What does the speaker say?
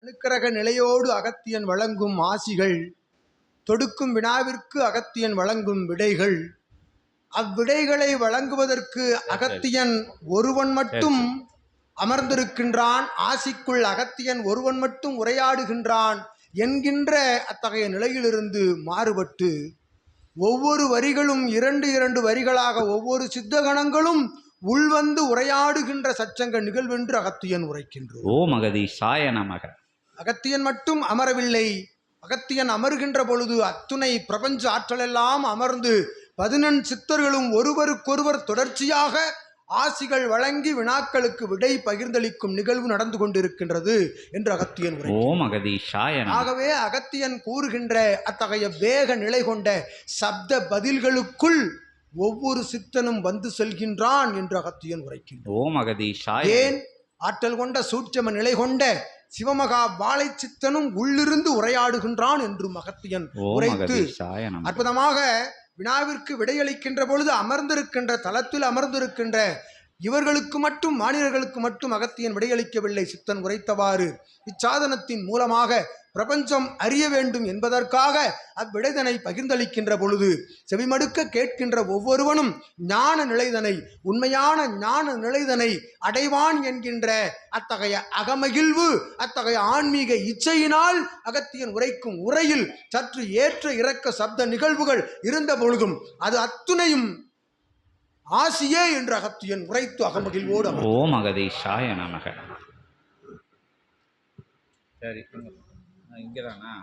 அனுக்கிரக நிலையோடு அகத்தியன் வழங்கும் ஆசிகள், தொடுக்கும் வினாவிற்கு அகத்தியன் வழங்கும் விடைகள், அவ்விடைகளை வழங்குவதற்கு அகத்தியன் ஒருவன் மட்டும் அமர்ந்திருக்கின்றான், ஆசிக்குள் அகத்தியன் ஒருவன் மட்டும் உரையாடுகின்றான் என்கின்ற அத்தகைய நிலையிலிருந்து மாறுபட்டு ஒவ்வொரு வரிகளும் 2 வரிகளாக ஒவ்வொரு சித்தகணங்களும் உள்வந்து உரையாடுகின்ற சச்சங்க நிகழ்வென்று அகத்தியன் உரைக்கின்றோம். ஓம் அகதீசாய நமக. அகத்தியன் மட்டும் அமரவில்லை. அகத்தியன் அமர்கின்ற பொழுது அத்துணை பிரபஞ்ச ஆற்றலெல்லாம் அமர்ந்து 14 சித்தர்களும் ஒருவருக்கொருவர் தொடர்ச்சியாக ஆசிகள் வழங்கி வினாக்களுக்கு விடை பகிர்ந்தளிக்கும் நிகழ்வு நடந்து கொண்டிருக்கின்றது என்று அகத்தியன் உரை. ஓம் அகதீசாய நமக. ஆகவே அகத்தியன் கூறுகின்ற அத்தகைய வேக நிலை கொண்ட சப்த பதில்களுக்குள் ஒவ்வொரு சித்தனும் வந்து செல்கின்றான் என்று அகத்தியன் உரைக்கின்றான். ஓம் அகதீசாய. ஏன்? ஆற்றல் கொண்ட சூட்சம நிலை கொண்ட சிவமகா வாழை சித்தனும் உள்ளிருந்து உரையாடுகின்றான் என்று அகத்தியன் உரைத்து அற்புதமாக வினாவிற்கு விடையளிக்கின்ற பொழுது அமர்ந்திருக்கின்ற தலத்தில் அமர்ந்திருக்கின்ற இவர்களுக்கு மட்டும், மாநிலர்களுக்கு மட்டும் அகத்தியன் விடையளிக்கவில்லை. சித்தன் உரைத்தவாறு இச்சாதனத்தின் மூலமாக பிரபஞ்சம் அறிய வேண்டும் என்பதற்காக அவ்விடைதனை பகிர்ந்தளிக்கின்ற பொழுது செவிமடுக்க கேட்கின்ற ஒவ்வொருவனும் ஞான நிலைதனை, உண்மையான ஞான நிலைதனை அடைவான் என்கின்ற அத்தகைய அகமகிழ்வு, அத்தகைய ஆன்மீக இச்சையினால் அகத்தியன் உரைக்கும் உரையில் சற்று ஏற்ற இறக்க சப்த நிகழ்வுகள் இருந்த பொழுதும் அது அத்துணையும் ஆசியே என்று அகத்தியன் உரைத்து அகமகிழ்வோடு ஓம் அகதீசாய நமக. சரி, இங்கதானா?